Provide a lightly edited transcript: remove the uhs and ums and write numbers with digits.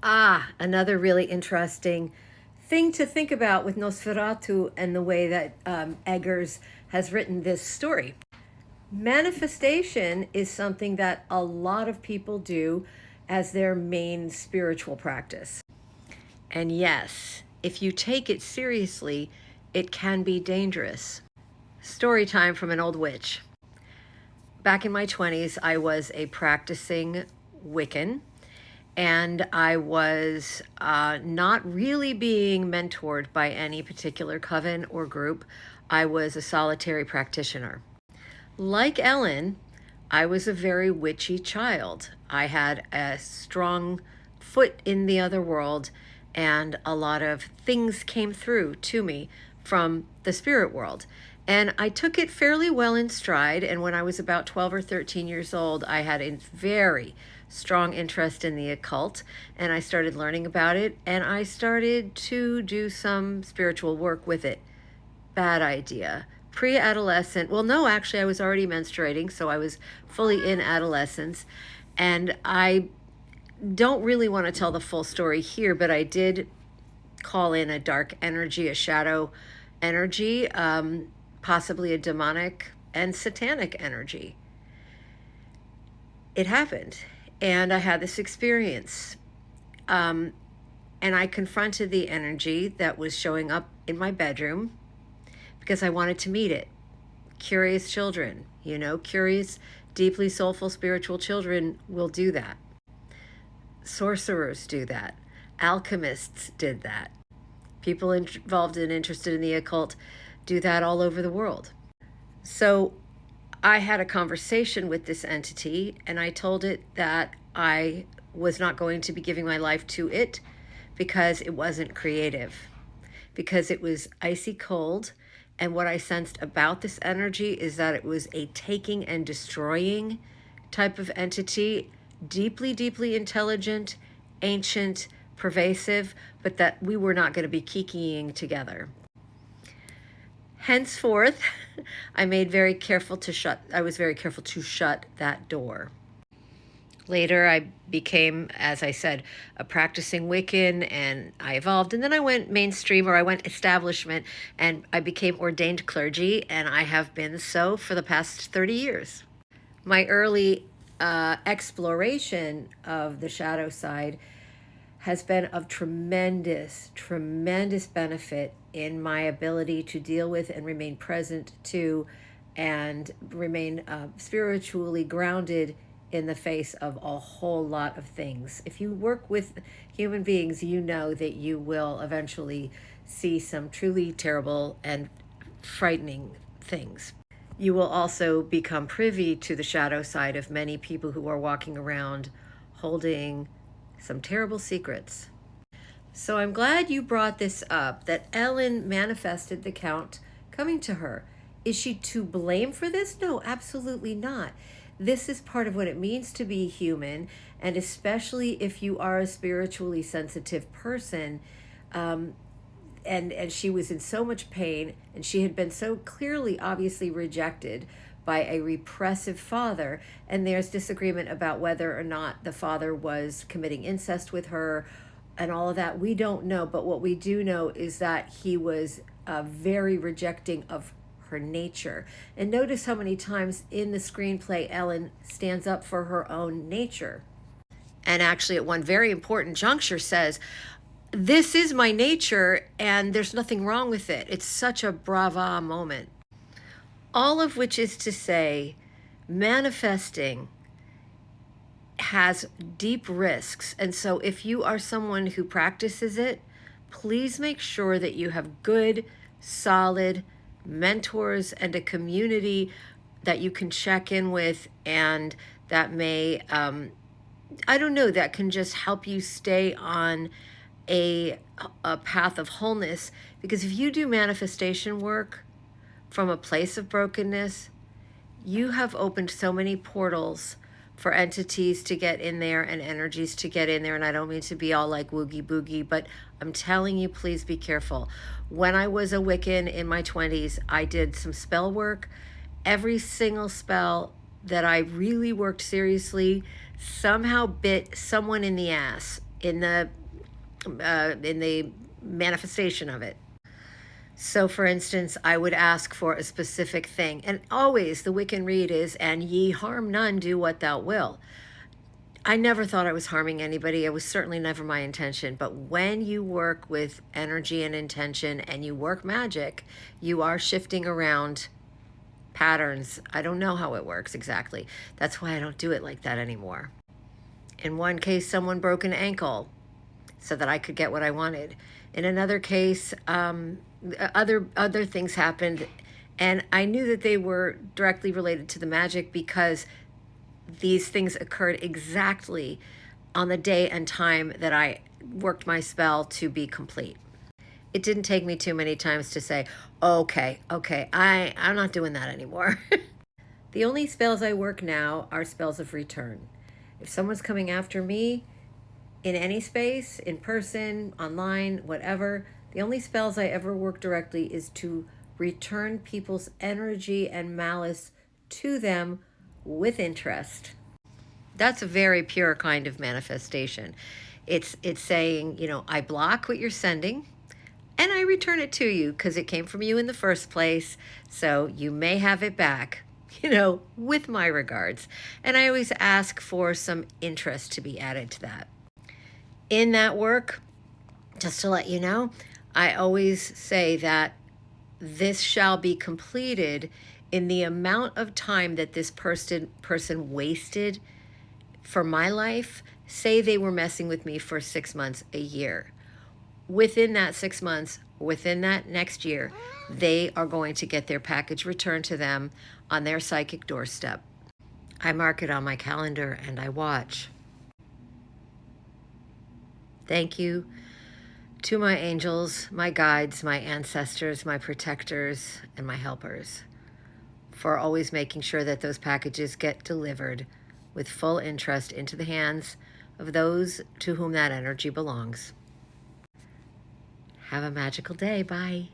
Another really interesting thing to think about with Nosferatu and the way that Eggers has written this story. Manifestation is something that a lot of people do as their main spiritual practice. And yes, if you take it seriously, it can be dangerous. Story time from an old witch. Back in my 20s, I was a practicing Wiccan, and I was not really being mentored by any particular coven or group. I was a solitary practitioner. Like Ellen, I was a very witchy child. I had a strong foot in the other world, and a lot of things came through to me from the spirit world. And I took it fairly well in stride. And when I was about 12 or 13 years old, I had a very strong interest in the occult, and I started learning about it, and I started to do some spiritual work with it. Bad idea. Pre-adolescent, well, no, actually, I was already menstruating, so I was fully in adolescence, and I don't really want to tell the full story here, but I did call in a dark energy, a shadow energy, possibly a demonic and satanic energy. It happened, and I had this experience, and I confronted the energy that was showing up in my bedroom because I wanted to meet it. Curious children, curious, deeply soulful, spiritual children will do that. Sorcerers do that. Alchemists did that. People involved and interested in the occult do that all over the world. So I had a conversation with this entity, and I told it that I was not going to be giving my life to it because it wasn't creative, because it was icy cold. And what I sensed about this energy is that it was a taking and destroying type of entity, deeply, deeply intelligent, ancient, pervasive, but that we were not going to be kikiing together. Henceforth, I was very careful to shut that door. Later, I became, as I said, a practicing Wiccan, and I evolved. And then I went mainstream, or I went establishment, and I became ordained clergy, and I have been so for the past 30 years. My early exploration of the shadow side has been of tremendous, tremendous benefit in my ability to deal with and remain present to and remain spiritually grounded in the face of a whole lot of things. If you work with human beings, you know that you will eventually see some truly terrible and frightening things. You will also become privy to the shadow side of many people who are walking around holding some terrible secrets. So I'm glad you brought this up, that Ellen manifested the Count coming to her. Is she to blame for this? No, absolutely not. This is part of what it means to be human, and especially if you are a spiritually sensitive person. And she was in so much pain, and she had been so clearly, obviously rejected by a repressive father, and there's disagreement about whether or not the father was committing incest with her and all of that. We don't know, but what we do know is that he was very rejecting of her nature. And notice how many times in the screenplay Ellen stands up for her own nature. And actually at one very important juncture says, "This is my nature and there's nothing wrong with it." It's such a brava moment. All of which is to say, manifesting has deep risks. And so if you are someone who practices it, please make sure that you have good, solid mentors and a community that you can check in with, and that may, that can just help you stay on a path of wholeness. Because if you do manifestation work from a place of brokenness, you have opened so many portals for entities to get in there and energies to get in there. And I don't mean to be all like woogie boogie, but I'm telling you, please be careful. When I was a Wiccan in my 20s, I did some spell work. Every single spell that I really worked seriously somehow bit someone in the ass. in the manifestation of it. So, for instance, I would ask for a specific thing, and always the Wiccan read is, "And ye harm none, do what thou will." I never thought I was harming anybody. It was certainly never my intention. But when you work with energy and intention and you work magic, you are shifting around patterns. I don't know how it works exactly. That's why I don't do it like that anymore. In one case, someone broke an ankle so that I could get what I wanted. In another case, other things happened, and I knew that they were directly related to the magic because these things occurred exactly on the day and time that I worked my spell to be complete. It didn't take me too many times to say, okay, I'm not doing that anymore. The only spells I work now are spells of return. If someone's coming after me in any space, in person, online, whatever, the only spells I ever work directly is to return people's energy and malice to them with interest. That's a very pure kind of manifestation. It's saying, I block what you're sending and I return it to you because it came from you in the first place. So you may have it back, with my regards. And I always ask for some interest to be added to that. In that work, just to let you know, I always say that this shall be completed in the amount of time that this person wasted for my life. Say they were messing with me for 6 months, a year. Within that 6 months, within that next year, they are going to get their package returned to them on their psychic doorstep. I mark it on my calendar and I watch. Thank you to my angels, my guides, my ancestors, my protectors, and my helpers for always making sure that those packages get delivered with full interest into the hands of those to whom that energy belongs. Have a magical day. Bye.